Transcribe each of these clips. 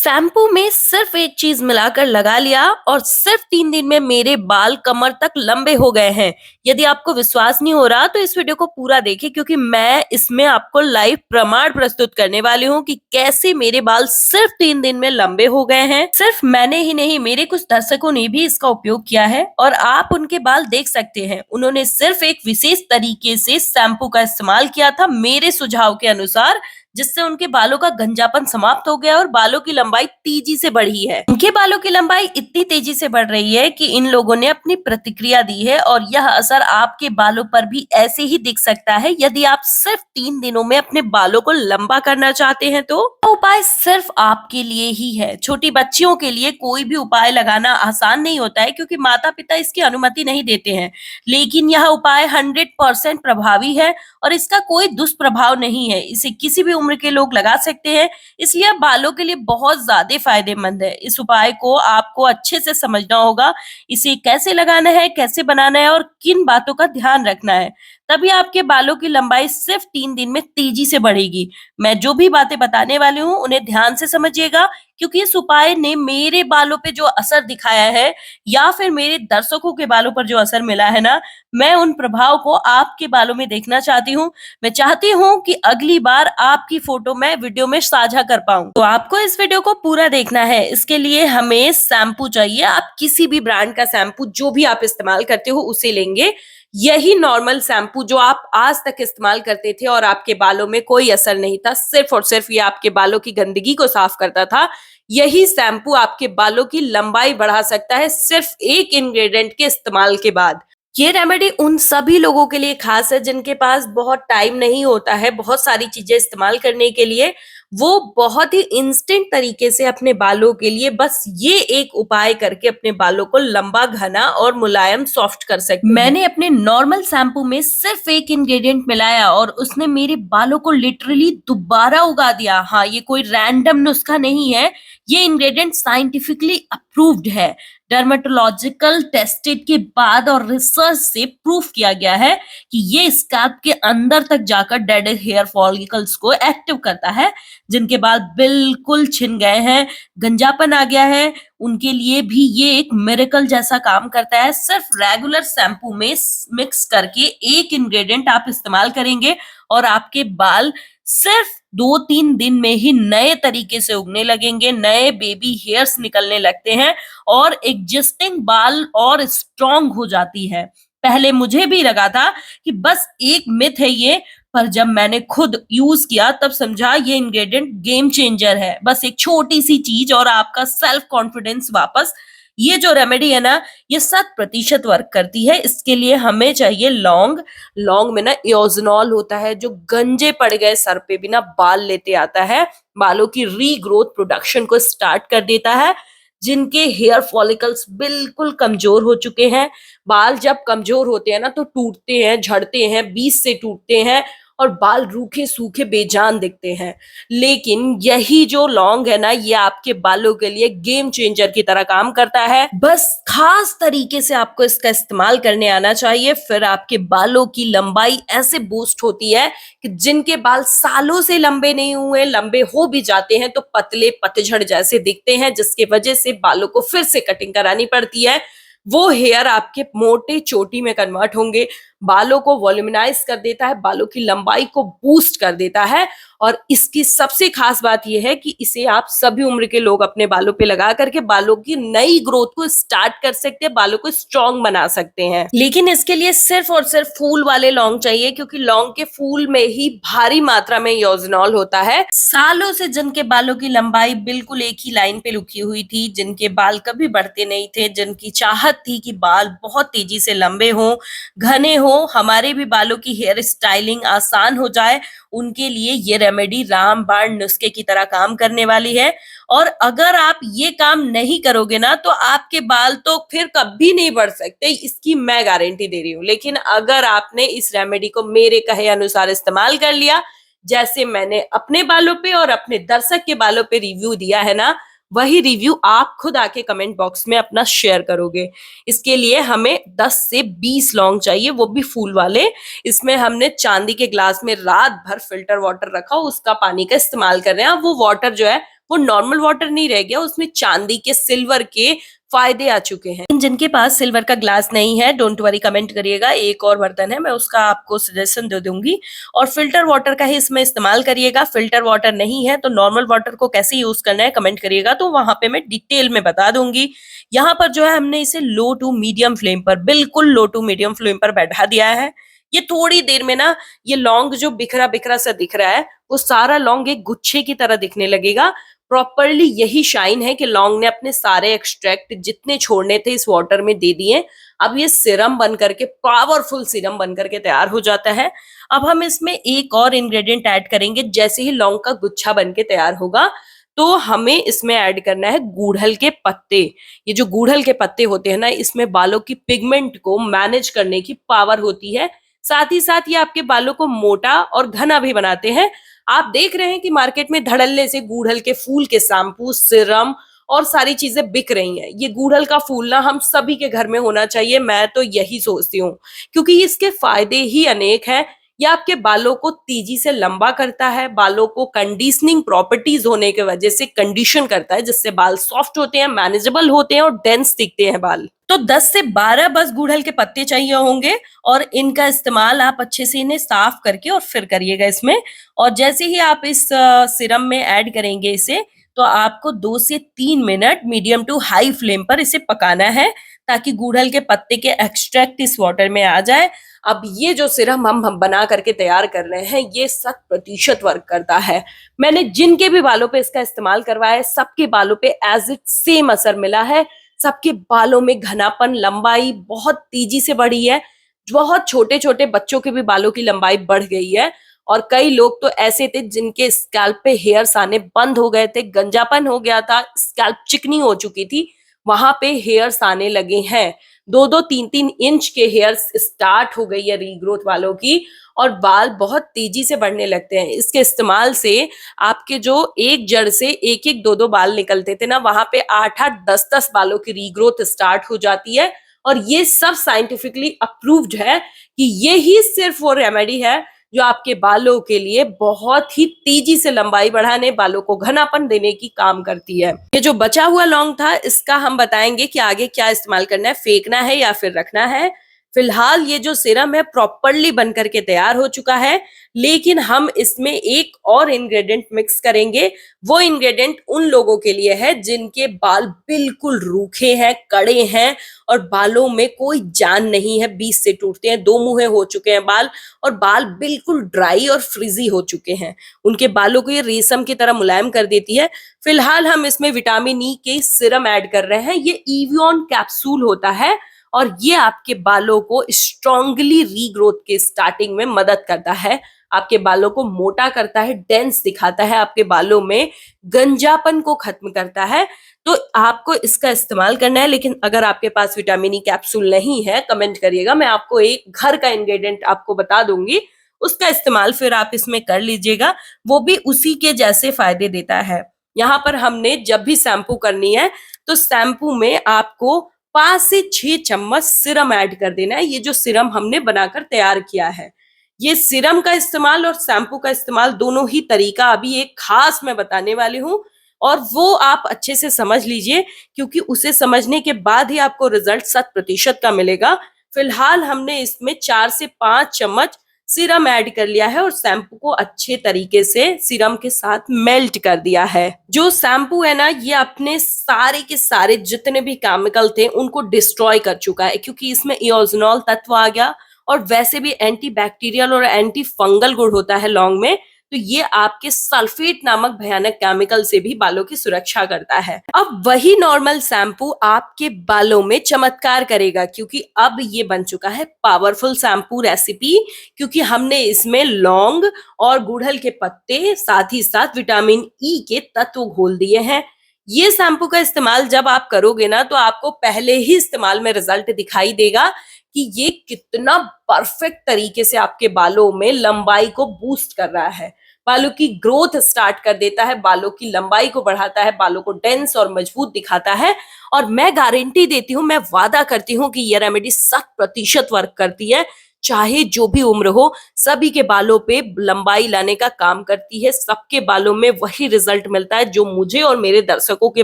Shampoo में सिर्फ एक चीज मिलाकर लगा लिया और सिर्फ 3 दिन में मेरे बाल कमर तक लंबे हो गए हैं। यदि आपको विश्वास नहीं हो रहा तो इस वीडियो को पूरा देखिए क्योंकि मैं इसमें आपको लाइव प्रमाण प्रस्तुत करने वाली हूँ कि कैसे मेरे बाल सिर्फ 3 दिन में लंबे हो गए हैं। सिर्फ मैंने ही नहीं, मेरे कुछ दर्शकों ने भी इसका उपयोग किया है और आप उनके बाल देख सकते हैं। उन्होंने सिर्फ एक विशेष तरीके से शैम्पू का इस्तेमाल किया था मेरे सुझाव के अनुसार, जिससे उनके बालों का गंजापन समाप्त हो गया और बालों की लंबाई तेजी से बढ़ी है। उनके बालों की लंबाई इतनी तेजी से बढ़ रही है कि इन लोगों ने अपनी प्रतिक्रिया दी है और यह असर आपके बालों पर भी ऐसे ही दिख सकता है। यदि आप सिर्फ 3 दिनों में अपने बालों को लंबा करना चाहते हैं तो उपाय सिर्फ आपके लिए ही है। छोटी बच्चियों के लिए कोई भी उपाय लगाना आसान नहीं होता है क्योंकि माता पिता इसकी अनुमति नहीं देते हैं, लेकिन यह उपाय 100% प्रभावी है और इसका कोई दुष्प्रभाव नहीं है। इसे किसी भी उम्र के लोग लगा सकते हैं, इसलिए बालों के लिए बहुत ज्यादा फायदेमंद है। इस उपाय को आपको अच्छे से समझना होगा, इसे कैसे लगाना है, कैसे बनाना है और किन बातों का ध्यान रखना है, तभी आपके बालों की लंबाई सिर्फ 3 दिन में तेजी से बढ़ेगी। मैं जो भी बातें बताने वाली हूँ उन्हें ध्यान से समझिएगा क्योंकि इस उपाय ने मेरे बालों पे जो असर दिखाया है या फिर मेरे दर्शकों के बालों पर जो असर मिला है ना, मैं उन प्रभाव को आपके बालों में देखना चाहती हूँ। मैं चाहती हूँ कि अगली बार आपकी फोटो मैं वीडियो में साझा कर पाऊँ, तो आपको इस वीडियो को पूरा देखना है। इसके लिए हमें शैम्पू चाहिए। आप किसी भी ब्रांड का शैम्पू जो भी आप इस्तेमाल करते हो उसे लेंगे। यही नॉर्मल शैम्पू जो आप आज तक इस्तेमाल करते थे और आपके बालों में कोई असर नहीं था, सिर्फ और सिर्फ ये आपके बालों की गंदगी को साफ करता था, यही शैम्पू आपके बालों की लंबाई बढ़ा सकता है सिर्फ एक इंग्रेडिएंट के इस्तेमाल के बाद। ये रेमेडी उन सभी लोगों के लिए खास है जिनके पास बहुत टाइम नहीं होता है बहुत सारी चीजें इस्तेमाल करने के लिए। वो बहुत ही इंस्टेंट तरीके से अपने बालों के लिए बस ये एक उपाय करके अपने बालों को लंबा, घना और मुलायम सॉफ्ट कर सकते हैं। मैंने अपने नॉर्मल शैम्पू में सिर्फ एक इंग्रेडिएंट मिलाया और उसने मेरे बालों को लिटरली दोबारा उगा दिया। हाँ, ये कोई रैंडम नुस्खा नहीं है, ये इंग्रेडिएंट साइंटिफिकली अप्रूव्ड है, डर्मेटोलॉजिकल टेस्टेड के बाद और रिसर्च से प्रूफ किया गया है कि ये स्कैल्प के अंदर तक जाकर डेड हेयर फॉलिकल्स को एक्टिव करता है। जिनके बाल बिल्कुल छिन गए हैं, गंजापन आ गया है, उनके लिए भी ये एक मिरेकल जैसा काम करता है। सिर्फ रेगुलर शैम्पू में मिक्स करके एक इंग्रेडिएंट आप इस्तेमाल करेंगे और आपके बाल सिर्फ 2-3 दिन में ही नए तरीके से उगने लगेंगे, नए बेबी हेयर्स निकलने लगते हैं और एग्जिस्टिंग बाल और स्ट्रांग हो जाती है। पहले मुझे भी लगा था कि बस एक मिथ है ये, पर जब मैंने खुद यूज किया तब समझा ये इंग्रेडिएंट गेम चेंजर है। बस एक छोटी सी चीज और आपका सेल्फ कॉन्फिडेंस वापस। ये जो रेमेडी है ना, ये 100% वर्क करती है। इसके लिए हमें चाहिए लौंग। लौंग में ना इओजिनॉल होता है जो गंजे पड़ गए सर पे भी ना बाल लेते आता है, बालों की रीग्रोथ प्रोडक्शन को स्टार्ट कर देता है। जिनके हेयर फॉलिकल्स बिल्कुल कमजोर हो चुके हैं, बाल जब कमजोर होते हैं ना तो टूटते हैं, झड़ते हैं, बीच से टूटते हैं और बाल रूखे सूखे बेजान दिखते हैं। लेकिन यही जो लौंग है ना, ये आपके बालों के लिए गेम चेंजर की तरह काम करता है। बस खास तरीके से आपको इसका इस्तेमाल करने आना चाहिए, फिर आपके बालों की लंबाई ऐसे बूस्ट होती है कि जिनके बाल सालों से लंबे नहीं हुए, लंबे हो भी जाते हैं तो पतले पतझड़ जैसे दिखते हैं, जिसकी वजह से बालों को फिर से कटिंग करानी पड़ती है। वो हेयर आपके मोटे चोटी में कन्वर्ट होंगे, बालों को वॉल्यूमिनाइज कर देता है, बालों की लंबाई को बूस्ट कर देता है। और इसकी सबसे खास बात यह है कि इसे आप सभी उम्र के लोग अपने बालों पे लगा करके बालों की नई ग्रोथ को स्टार्ट कर सकते हैं, बालों को स्ट्रॉन्ग बना सकते हैं। लेकिन इसके लिए सिर्फ और सिर्फ फूल वाले लौंग चाहिए क्योंकि लौंग के फूल में ही भारी मात्रा में योजनॉल होता है। सालों से जिनके बालों की लंबाई बिल्कुल एक ही लाइन पे रुकी हुई थी, जिनके बाल कभी बढ़ते नहीं थे, जिनकी चाहत थी कि बाल बहुत तेजी से लंबे हों, घने हो, हमारे भी बालों की हेयर स्टाइलिंग आसान हो जाए, उनके लिए ये रेमेडी रामबाण नुस्खे की तरह काम करने वाली है। और अगर आप ये काम नहीं करोगे ना तो आपके बाल तो फिर कभी नहीं बढ़ सकते, इसकी मैं गारंटी दे रही हूँ। लेकिन अगर आपने इस रेमेडी को मेरे कहे अनुसार इस्तेमाल कर लिया, जैसे मैंने अपने बालों पे और अपने दर्शक के बालों पे रिव्यू दिया है ना, वही रिव्यू आप खुद आके कमेंट बॉक्स में अपना शेयर करोगे। इसके लिए हमें 10 से 20 लौंग चाहिए, वो भी फूल वाले। इसमें हमने चांदी के ग्लास में रात भर फिल्टर वाटर रखा, उसका पानी का इस्तेमाल कर रहे हैं। वो वाटर जो है वो नॉर्मल वाटर नहीं रह गया, उसमें चांदी के, सिल्वर के फायदे आ चुके हैं। जिनके पास सिल्वर का ग्लास नहीं है, डोंट वरी, कमेंट करिएगा, एक और बर्तन है, मैं उसका आपको सजेशन दे दूंगी। और फिल्टर वाटर का ही इसमें इस्तेमाल करिएगा। फिल्टर वाटर नहीं है तो नॉर्मल वाटर को कैसे यूज करना है कमेंट करिएगा, तो वहां पे मैं डिटेल में बता दूंगी। यहाँ पर जो है हमने इसे लो टू मीडियम फ्लेम पर, बिल्कुल लो टू मीडियम फ्लेम पर बैठा दिया है। ये थोड़ी देर में ना, ये लौंग जो बिखरा बिखरा सा दिख रहा है, वो सारा लौंग एक गुच्छे की तरह दिखने लगेगा। प्रॉपरली यही शाइन है कि लौंग ने अपने सारे एक्सट्रैक्ट जितने छोड़ने थे इस वाटर में दे दिए। अब ये सिरम बन करके, पावरफुल सिरम बन करके तैयार हो जाता है। अब हम इसमें एक और इंग्रेडिएंट ऐड करेंगे। जैसे ही लौंग का गुच्छा बन के तैयार होगा तो हमें इसमें ऐड करना है गूढ़ल के पत्ते। ये जो गूढ़ल के पत्ते होते हैं ना, इसमें बालों की पिगमेंट को मैनेज करने की पावर होती है। साथ ही साथ ये आपके बालों को मोटा और घना भी बनाते हैं। आप देख रहे हैं कि मार्केट में धड़ल्ले से गूढ़ल के फूल के शैम्पू, सिरम और सारी चीजें बिक रही हैं। ये गूढ़ल का फूल ना हम सभी के घर में होना चाहिए, मैं तो यही सोचती हूँ, क्योंकि इसके फायदे ही अनेक हैं। ये आपके बालों को तेजी से लंबा करता है, बालों को कंडीशनिंग प्रॉपर्टीज होने की वजह से कंडीशन करता है, जिससे बाल सॉफ्ट होते हैं, मैनेजेबल होते हैं और डेंस दिखते हैं बाल। तो 10 से 12 बस गूढ़ल के पत्ते चाहिए होंगे और इनका इस्तेमाल आप अच्छे से इन्हें साफ करके और फिर करिएगा इसमें। और जैसे ही आप इस सिरम में ऐड करेंगे इसे, तो आपको 2 से 3 minute medium to high flame पर इसे पकाना है, ताकि गूढ़ल के पत्ते के एक्सट्रैक्ट इस वाटर में आ जाए। अब ये जो सिरम हम बना करके तैयार कर रहे हैं, ये 100% वर्क करता है। मैंने जिनके भी बालों पे इसका इस्तेमाल करवाया है, सबके बालों पे एज इट सेम असर मिला है। सबके बालों में घनापन, लंबाई बहुत तेजी से बढ़ी है। बहुत छोटे छोटे बच्चों के भी बालों की लंबाई बढ़ गई है। और कई लोग तो ऐसे थे जिनके स्कैल्प पे हेयर्स आने बंद हो गए थे, गंजापन हो गया था, स्कैल्प चिकनी हो चुकी थी, वहां पे हेयर्स आने लगे हैं। 2-2, 3-3 इंच के हेयर्स स्टार्ट हो गई है रीग्रोथ वालों की, और बाल बहुत तेजी से बढ़ने लगते हैं। इसके इस्तेमाल से आपके जो एक जड़ से एक एक दो दो बाल निकलते थे ना, वहां पे 8-8, 10-10 बालों की रीग्रोथ स्टार्ट हो जाती है। और ये सब साइंटिफिकली अप्रूव्ड है कि ये ही सिर्फ वो रेमेडी है जो आपके बालों के लिए बहुत ही तेजी से लंबाई बढ़ाने, बालों को घनापन देने की काम करती है। ये जो बचा हुआ लौंग था, इसका हम बताएंगे कि आगे क्या इस्तेमाल करना है, फेंकना है या फिर रखना है। फिलहाल ये जो सिरम है प्रॉपरली बन करके तैयार हो चुका है, लेकिन हम इसमें एक और इंग्रेडिएंट मिक्स करेंगे। वो इंग्रेडिएंट उन लोगों के लिए है जिनके बाल बिल्कुल रूखे हैं, कड़े हैं और बालों में कोई जान नहीं है, बीच से टूटते हैं, दो मुंहे हो चुके हैं बाल, और बाल बिल्कुल ड्राई और फ्रिजी हो चुके हैं। उनके बालों को ये रेशम की तरह मुलायम कर देती है। फिलहाल हम इसमें विटामिन ई के सिरम ऐड कर रहे हैं। ये इवियन कैप्सूल होता है और ये आपके बालों को स्ट्रांगली रीग्रोथ के स्टार्टिंग में मदद करता है, आपके बालों को मोटा करता है, डेंस दिखाता है, आपके बालों में गंजापन को खत्म करता है। तो आपको इसका इस्तेमाल करना है। लेकिन अगर आपके पास विटामिन ई कैप्सूल नहीं है, कमेंट करिएगा, मैं आपको एक घर का इंग्रेडिएंट आपको बता दूंगी, उसका इस्तेमाल फिर आप इसमें कर लीजिएगा, वो भी उसी के जैसे फायदे देता है। यहाँ पर हमने जब भी शैम्पू करनी है तो शैम्पू में आपको 5 से 6 चम्मच सिरम ऐड कर देना है। ये जो सिरम हमने बनाकर तैयार किया है, ये सिरम का इस्तेमाल और शैम्पू का इस्तेमाल दोनों ही तरीका अभी एक खास मैं बताने वाली हूँ, और वो आप अच्छे से समझ लीजिए, क्योंकि उसे समझने के बाद ही आपको रिजल्ट 100% का मिलेगा। फिलहाल हमने इसमें 4 से 5 चम्मच सिरम ऐड कर लिया है और शैम्पू को अच्छे तरीके से सिरम के साथ मेल्ट कर दिया है। जो शैम्पू है ना, ये अपने सारे के सारे जितने भी केमिकल थे उनको डिस्ट्रॉय कर चुका है, क्योंकि इसमें इओजोनॉल तत्व आ गया, और वैसे भी एंटी बैक्टीरियल और एंटी फंगल गुण होता है लौंग में, तो ये आपके सल्फेट नामक भयानक केमिकल से भी बालों की सुरक्षा करता है। अब वही नॉर्मल शैम्पू आपके बालों में चमत्कार करेगा, क्योंकि अब ये बन चुका है पावरफुल शैम्पू रेसिपी, क्योंकि हमने इसमें लौंग और गुड़हल के पत्ते, साथ ही साथ विटामिन ई के तत्व घोल दिए हैं। ये शैम्पू का इस्तेमाल जब आप करोगे ना, तो आपको पहले ही इस्तेमाल में रिजल्ट दिखाई देगा कि ये कितना परफेक्ट तरीके से आपके बालों में लंबाई को बूस्ट कर रहा है, बालों की ग्रोथ स्टार्ट कर देता है, बालों की लंबाई को बढ़ाता है, बालों को डेंस और मजबूत दिखाता है। और मैं गारंटी देती हूँ, मैं वादा करती हूँ कि ये रेमेडी 100% वर्क करती है। चाहे जो भी उम्र हो, सभी के बालों पे लंबाई लाने का काम करती है। सबके बालों में वही रिजल्ट मिलता है जो मुझे और मेरे दर्शकों के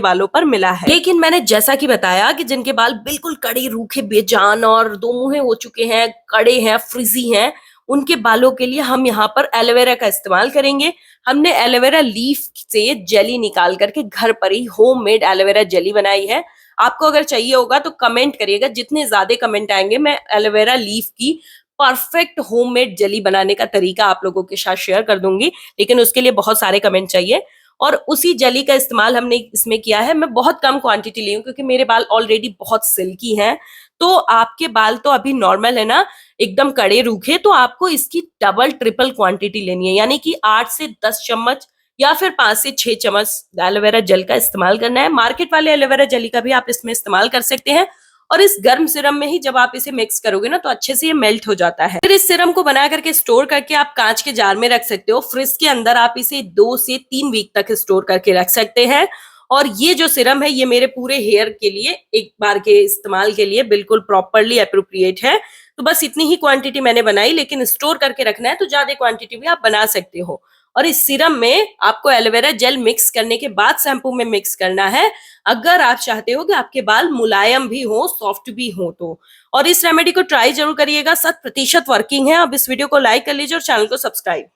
बालों पर मिला है। लेकिन मैंने जैसा कि बताया कि जिनके बाल बिल्कुल कड़े, रूखे, बेजान और दो मुंहे हो चुके हैं, कड़े हैं, फ्रिजी हैं, उनके बालों के लिए हम यहाँ पर एलोवेरा का इस्तेमाल करेंगे। हमने एलोवेरा लीफ से जेली निकाल करके घर पर ही होममेड एलोवेरा जेली बनाई है। आपको अगर चाहिए होगा तो कमेंट करिएगा, जितने ज्यादा कमेंट आएंगे मैं एलोवेरा लीफ की परफेक्ट होममेड जेली बनाने का तरीका आप लोगों के साथ शेयर कर दूंगी। लेकिन उसके लिए बहुत सारे कमेंट चाहिए और उसी जेली का इस्तेमाल हमने इसमें किया है। मैं बहुत कम क्वांटिटी ली हूँ क्योंकि मेरे बाल ऑलरेडी बहुत सिल्की हैं। तो आपके बाल तो अभी नॉर्मल है ना, एकदम कड़े रूखे, तो आपको इसकी डबल ट्रिपल क्वांटिटी लेनी है, यानी कि 8 से 10 चम्मच या फिर 5 से 6 चम्मच एलोवेरा जेल का इस्तेमाल करना है। मार्केट वाले एलोवेरा जेली का भी आप इसमें इस्तेमाल कर सकते हैं। और इस गर्म सिरम में ही जब आप इसे मिक्स करोगे ना तो अच्छे से ये मेल्ट हो जाता है। फिर इस सिरम को बना करके स्टोर करके आप कांच के जार में रख सकते हो। फ्रिज के अंदर आप इसे 2 से 3 वीक तक स्टोर करके रख सकते हैं। और ये जो सिरम है ये मेरे पूरे हेयर के लिए एक बार के इस्तेमाल के लिए बिल्कुल प्रॉपरली अप्रोप्रिएट है। तो बस इतनी ही क्वांटिटी मैंने बनाई, लेकिन स्टोर करके रखना है तो ज्यादा क्वांटिटी भी आप बना सकते हो। और इस सिरम में आपको एलोवेरा जेल मिक्स करने के बाद शैम्पू में मिक्स करना है, अगर आप चाहते हो कि आपके बाल मुलायम भी हो, सॉफ्ट भी हो तो। और इस रेमेडी को ट्राई जरूर करिएगा, 100% वर्किंग है। अब इस वीडियो को लाइक कर लीजिए और चैनल को सब्सक्राइब।